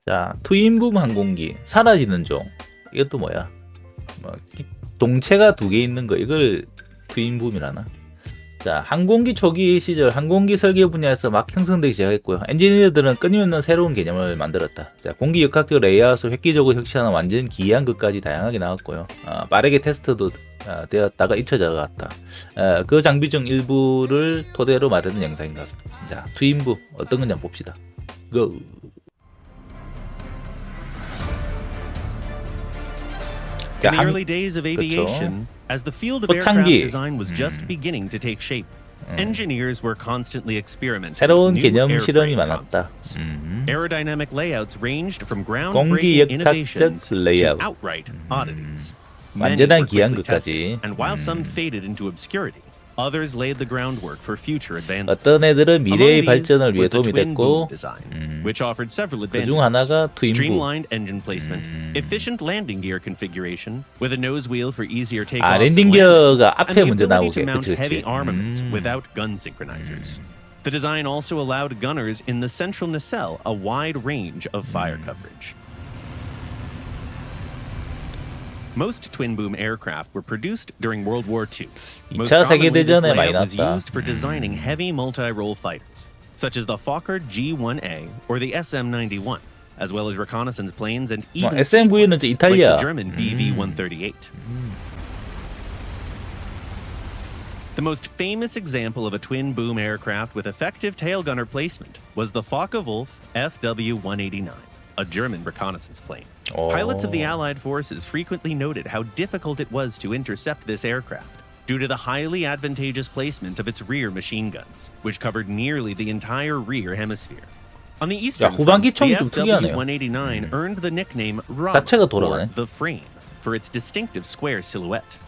자, 트윈붐 항공기 사라지는 종. 이것도 뭐야? 동체가 2개 있는 거 이걸 트윈붐이라나? 자, 항공기 초기 시절 항공기 설계 분야에서 막 형성되기 시작했고요. 엔지니어들은 끊임없는 새로운 개념을 만들었다. 자, 공기 역학적 레이아웃을 획기적으로 혁신하는 완전 기이한 것까지 다양하게 나왔고요. 빠르게 테스트도 되었다가 잊혀져갔다. 그 장비 중 일부를 토대로 마련한 영상인 것 같습니다. 자, 트윈붐 어떤 건지 한번 봅시다. 고! In the early days of aviation, as the field of aircraft design was just beginning to take shape, engineers were constantly experimenting 새로운 with new 개념 실험이 airframe 많았다. concepts. Aerodynamic layouts ranged from 공기 groundbreaking 역학적 innovations to 레이아웃. outright oddities. Many 완전한 were 기한 quickly 것까지. tested, and while some faded into obscurity, others laid the groundwork for future advancements. 어떤 애들은 미래의 Among these 발전을 위해 was the 도움이 twin boom 됐고, design, which offered several 그중 advantages. 하나가 트윈붐. Streamlined engine placement, efficient landing gear configuration with a nose wheel for easier takeoffs 아, and 랜딩 landings, 기어가 and 앞에 the 먼저 나오게. ability to mount 그치, heavy 그치. armaments without gun synchronizers. The design also allowed gunners in the central nacelle a wide range of fire coverage. Most twin-boom aircraft were produced during World War II. Most 2차 commonly, this 세계대전에 많이 layout was 나왔다. used for designing heavy multi-role fighters, such as the Fokker G-1A or the SM-91, as well as reconnaissance planes and even SMV는 seaplanes 이탈리아. like the German BV-138. The most famous example of a twin-boom aircraft with effective tail gunner placement was the Focke-Wulf FW-189. A German reconnaissance plane. Pilots of the Allied forces frequently noted how difficult it was to intercept this aircraft due to the highly advantageous placement of its rear machine guns, which covered nearly the entire rear hemisphere. On the eastern front, the FW-189 earned the nickname Rama, or the frame, for its distinctive square silhouette.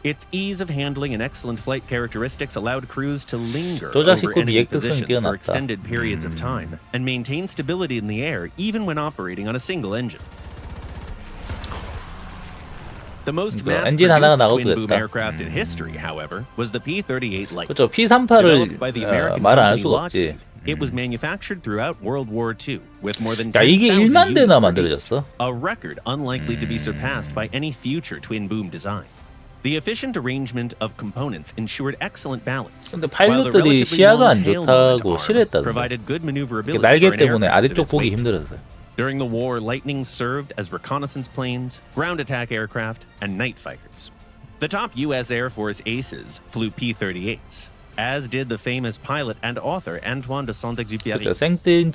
Its ease of handling and excellent flight characteristics allowed crews to linger over enemy positions for extended periods of time and maintain stability in the air even when operating on a single engine. The most mass-produced twin-boom aircraft in history, however, was the P-38 Lightning. 그렇죠. P-38을 Developed by the American 말 안 할 company 수가 없지. Lockheed, it was manufactured throughout World War II with more than 야, 이게 10,000 1만 대나 units produced, 만들어졌어. a record unlikely to be surpassed by any future twin-boom design. The efficient arrangement of components ensured excellent balance. 근데 파일럿들이 시야가 안 좋다고 싫어했다던데. provided good maneuverability 날개 for an 때문에 aircraft 아래쪽 of its 보기 weight. 힘들었어요. During the war, Lightning served as reconnaissance planes, ground attack aircraft, and night fighters. The top U.S. Air Force aces flew P-38s, as did the famous pilot and author Antoine de Saint-Exupéry.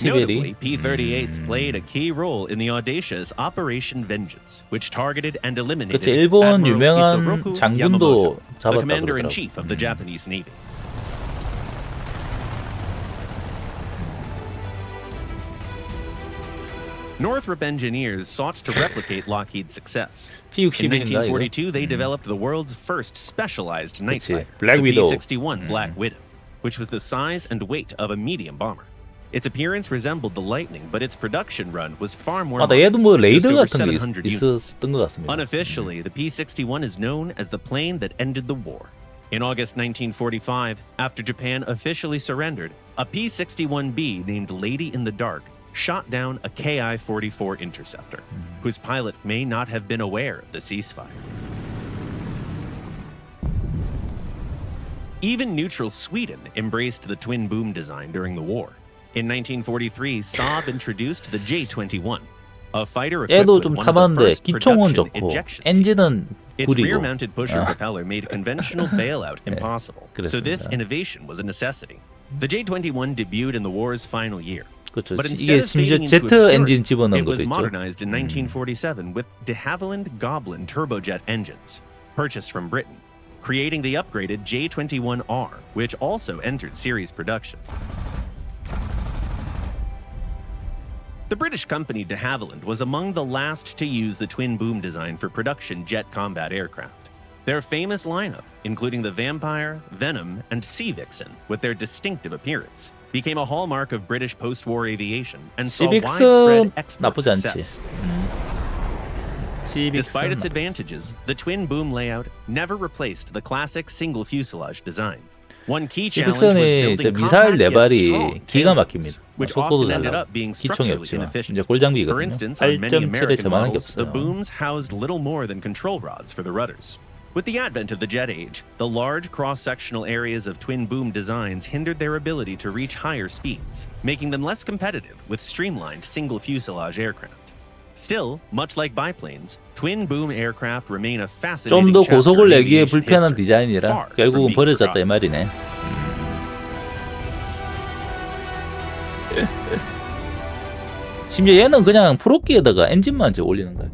Notably, P-38s played a key role in the audacious Operation Vengeance, which targeted and eliminated 일본 Admiral 유명한 Isoroku 장군도 Yamamoto, the 잡았다 commander-in-chief of the Japanese Navy. Northrop engineers sought to replicate Lockheed's success. In 1942, they developed the world's first specialized night fighter, the P-61 Black Widow, which was the size and weight of a medium bomber. Its appearance resembled the Lightning, but its production run was far more 얘도 뭐 modest, 레이더 just over 같은 게 700 units. 있었던 것 같습니다. Unofficially, the P-61 is known as the plane that ended the war. In August 1945, after Japan officially surrendered, a P-61B named Lady in the Dark shot down a Ki-44 interceptor, whose pilot may not have been aware of the ceasefire. Even neutral Sweden embraced the twin-boom design during the war. In 1943, Saab introduced the J-21, a fighter equipped with one of the first production ejection seats. Its rear-mounted pusher propeller made conventional bailout impossible, so this innovation was a necessity. The J-21 debuted in the war's final year. 그렇죠. But 이게 instead of 심지어 fading into 제트 엔진 obscurity, 집어넣은 it was 것도 있죠. modernized in 1947 with de Havilland Goblin turbojet engines, purchased from Britain, creating the upgraded J-21R, which also entered series production. The British company de Havilland was among the last to use the twin-boom design for production jet combat aircraft. Their famous lineup, including the Vampire, Venom, and Sea Vixen, with their distinctive appearance, became a hallmark of British post-war aviation and saw widespread export success. Despite its advantages, the twin-boom layout never replaced the classic single fuselage design. One key challenge was 이백선의 building 미사일 compact yet 내발이 strong 기가 tail 막힙니다. booms, which 속도도 often 잘 ended 나고 up being 기총이 structurally 없지만 inefficient. 이제 골장비거든요. For instance, on many 8.7에 American 저만한 게 models, the 없어요. booms housed little more than control rods for the rudders. With the advent of the jet age, the large cross-sectional areas of twin boom designs hindered their ability to reach higher speeds, making them less competitive with streamlined single fuselage aircraft. Still, much like biplanes, twin boom aircraft remain a fascinating 좀 더 chapter 고속을 in 내기에 aviation 불편한 history, 디자인이라 far from 결국은 being 버려졌다 이 forgotten. 말이네. 심지어 얘는 그냥 프로기에다가 엔진만 이제 올리는 거야.